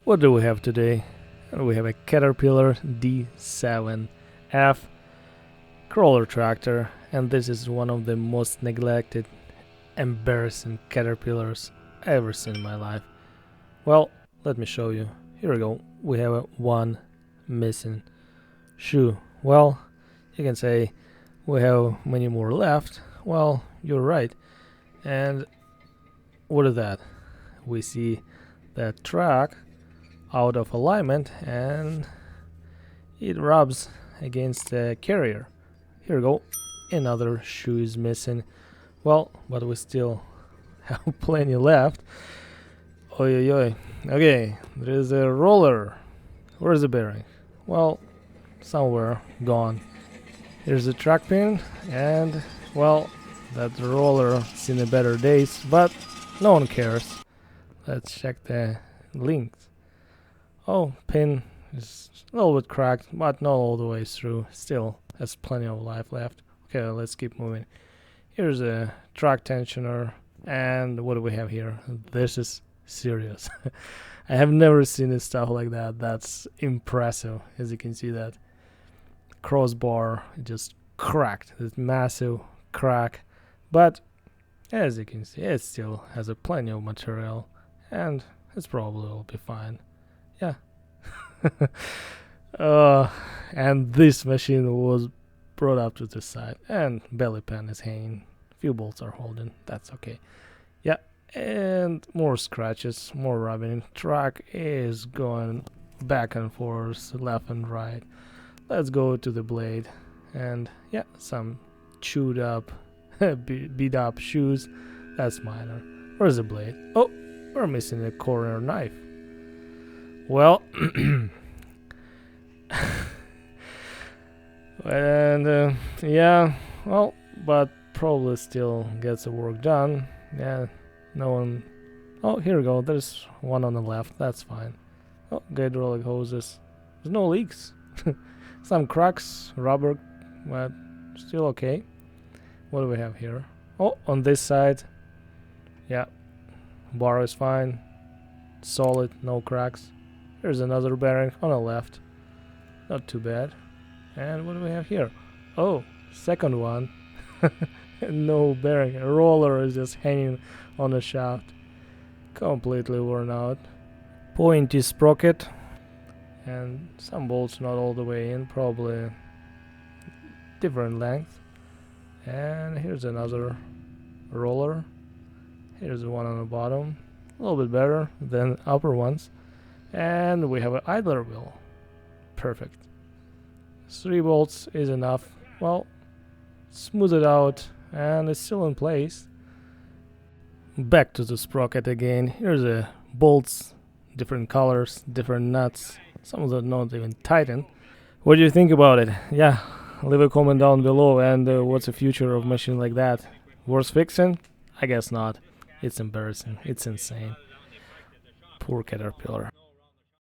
What do we have today? We have a Caterpillar D7F crawler tractor, and this is one of the most neglected, embarrassing Caterpillars I ever seen in my life. Well, let me show you. Here we go. We have one missing shoe. Well, you can say we have many more left. Well, you're right. And what is that? We see that track out of alignment and it rubs against the carrier. Here we go. Another shoe is missing. Well, but we still have plenty left. Oi, oi, oi. Okay, there is a roller. Where's the bearing? Well, somewhere gone. Here's the track pin, and well, that roller seen the better days, but no one cares. Let's check the links. Oh, pin is a little bit cracked, but not all the way through. Still has plenty of life left. Okay, let's keep moving. Here's a track tensioner, and what do we have here? This is serious. I have never seen this stuff like that. That's impressive, as you can see that crossbar just cracked. This massive crack, but as you can see, it still has a plenty of material, and it's probably will be fine. Yeah. And this machine was brought up to the side, and belly pan is hanging. Few bolts are holding. That's okay. Yeah, and more scratches, more rubbing. Track is going back and forth, left and right. Let's go to the blade, and yeah, some chewed up, beat up shoes. That's minor. Where's the blade? Oh, we're missing a corner knife. Well, and yeah, well, but probably still gets the work done. Yeah, no one. Oh, here we go. There's one on the left. That's fine. Oh, hydraulic hoses. There's no leaks. Some cracks, rubber, but still okay. What do we have here? Oh, on this side, yeah, bar is fine, solid, no cracks. Here's another bearing on the left, not too bad. And what do we have here? Oh, second one. No bearing. A roller is just hanging on the shaft, completely worn out. Pointy sprocket, and some bolts not all the way in, probably different length. And here's another roller. Here's the one on the bottom, a little bit better than upper ones. And we have an idler wheel. Perfect. 3 bolts is enough. Well, smooth it out, and it's still in place. Back to the sprocket again. Here's the bolts, different colors, different nuts. Some of them not even tighten. What do you think about it? Yeah, leave a comment down below. And what's the future of a machine like that? Worth fixing? I guess not. It's embarrassing. It's insane. Poor Caterpillar.